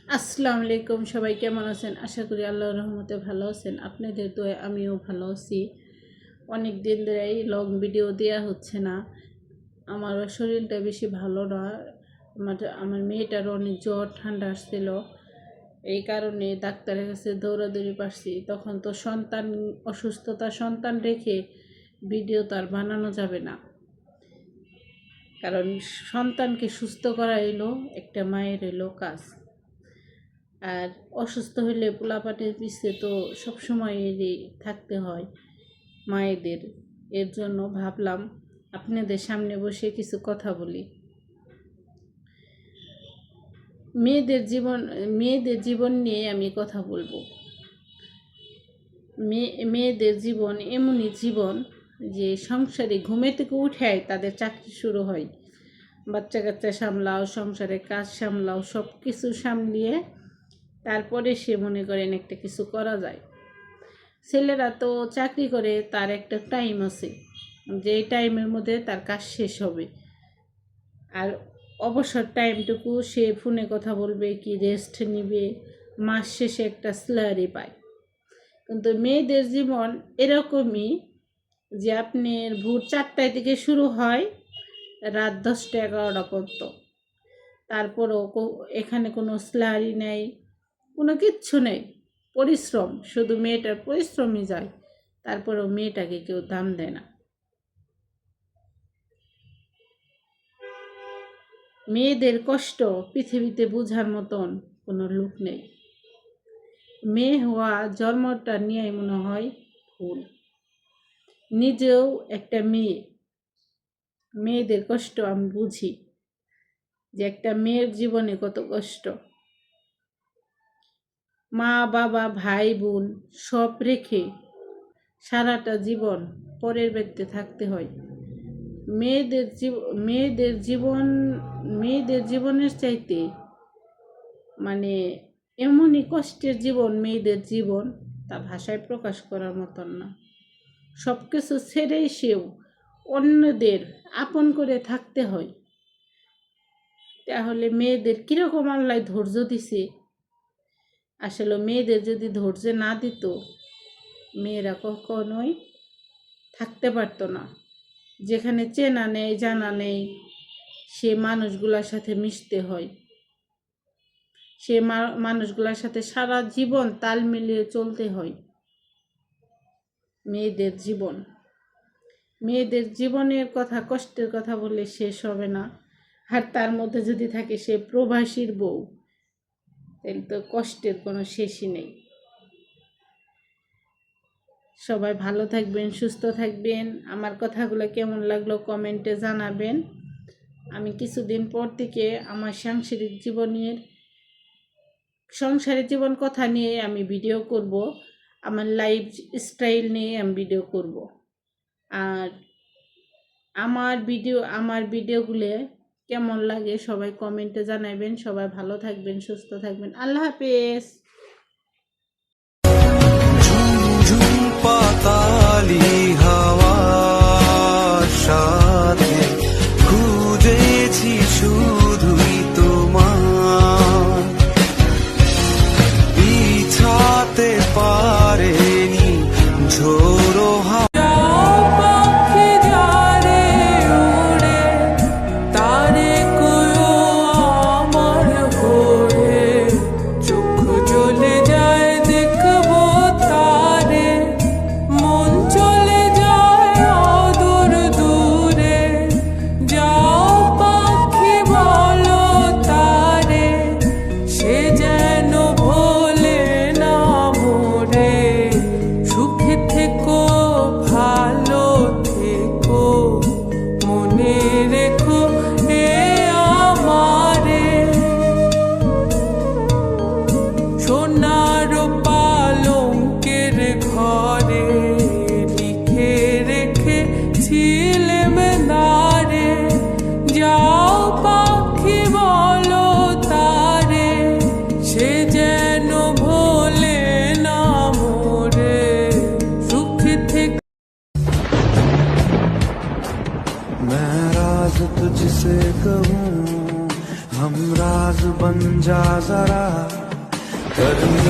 আসসালামু আলাইকুম, সবাই কেমন আছেন? আশা করি আল্লাহর রহমতে ভালো আছেন। আপনাদের দোয়ায় আমিও ভালো আছি। অনেক দিন ধরেই লং ভিডিও দেওয়া হচ্ছে না। আমার শরীরটা বেশি ভালো না। আমার মেয়েটার অনেক জ্বর ঠান্ডা আসছিল, এই কারণে ডাক্তারের কাছে দৌড়াদৌড়ি পারছি। তখন তো সন্তান রেখে ভিডিও তো আর বানানো যাবে না, কারণ সন্তানকে সুস্থ করা এলো একটা মায়ের এলো কাজ। আর অসুস্থ হলে পোলাপাটের পিছে তো সবসময়েরই থাকতে হয় মায়েদের। এর জন্য ভাবলাম আপনাদের সামনে বসে কিছু কথা বলি। মেয়েদের জীবন নিয়ে আমি কথা বলবো। মেয়েদের জীবন এমনই জীবন যে সংসারে ঘুমে থেকে উঠে তাদের চাকরি শুরু হয়। বাচ্চা কাচ্চা সামলাও, সংসারে কাজ সামলাও, সব কিছু সামলিয়ে তারপরে সে মনে করেন একটা কিছু করা যায়। ছেলেরা তো চাকরি করে, তার একটা টাইম আছে যে টাইমের মধ্যে তার কাজ শেষ হবে, আর অবসর টাইমটুকু সে ফোনে কথা বলবে কি রেস্ট নিবে, মাস শেষে একটা স্যালারি পায়। কিন্তু মেয়েদের জীবন এরকমই যে আপনার ভোর 4টায় থেকে শুরু হয় রাত 10টা-11টা পর্যন্ত। তারপরও এখানে কোনো স্যালারি নেই, কোনো কিচ্ছু নেই, পরিশ্রম, শুধু মেয়েটার পরিশ্রমই যায়। তারপরেও মেয়েটাকে কেউ দাম দেয় না। মেয়েদের কষ্ট পৃথিবীতে বোঝার মতন কোনো লোক নেই। মেয়ে হওয়া জন্মটা নিয়ে মনে হয় ভুল। নিজেও একটা মেয়েদের কষ্ট আমি বুঝি, যে একটা মেয়ের জীবনে কত কষ্ট। মা বাবা ভাই বোন সব রেখে সারাটা জীবন পরের বাড়িতে থাকতে হয়। মেয়েদের জীবনের চাইতে মানে এমনই কষ্টের জীবন মেয়েদের জীবন, তা ভাষায় প্রকাশ করার মতন না। সব কিছু ছেড়েই সেও অন্যদের আপন করে থাকতে হয়। তাহলে মেয়েদের কীরকম আল্লাহ ধৈর্য দিছে। আসলে মেয়েদের যদি ধৈর্য না দিত, মেয়েরা কখনোই থাকতে পারতো না। যেখানে চেনা নেই জানা নেই, সে মানুষগুলোর সাথে মিশতে হয়, সে মানুষগুলোর সাথে সারা জীবন তাল মিলিয়ে চলতে হয়। মেয়েদের জীবনের কথা, কষ্টের কথা বললে শেষ হবে না। আর তার মধ্যে যদি থাকে সে প্রবাসীর বউ, তাহলে তো কষ্টের কোনো শেষই নেই। সবাই ভালো থাকবেন, সুস্থ থাকবেন। আমার কথাগুলো কেমন লাগলো কমেন্টে জানাবেন। আমি কিছুদিন পর থেকে আমার সংসারের জীবন কথা নিয়ে আমি ভিডিও করব, আমার লাইফ স্টাইল নিয়ে আমি ভিডিও করব। আর আমার ভিডিওগুলো কেমন লাগে সবাই কমেন্টে জানাবেন। সবাই ভালো থাকবেন, সুস্থ থাকবেন। আল্লাহ হাফেজ। পাতালি হাওয়ার সাথে খুঁজেছি শুধুই তোমার, বিছাতে পারেনি ঝোড়ো চলে जा जरा करने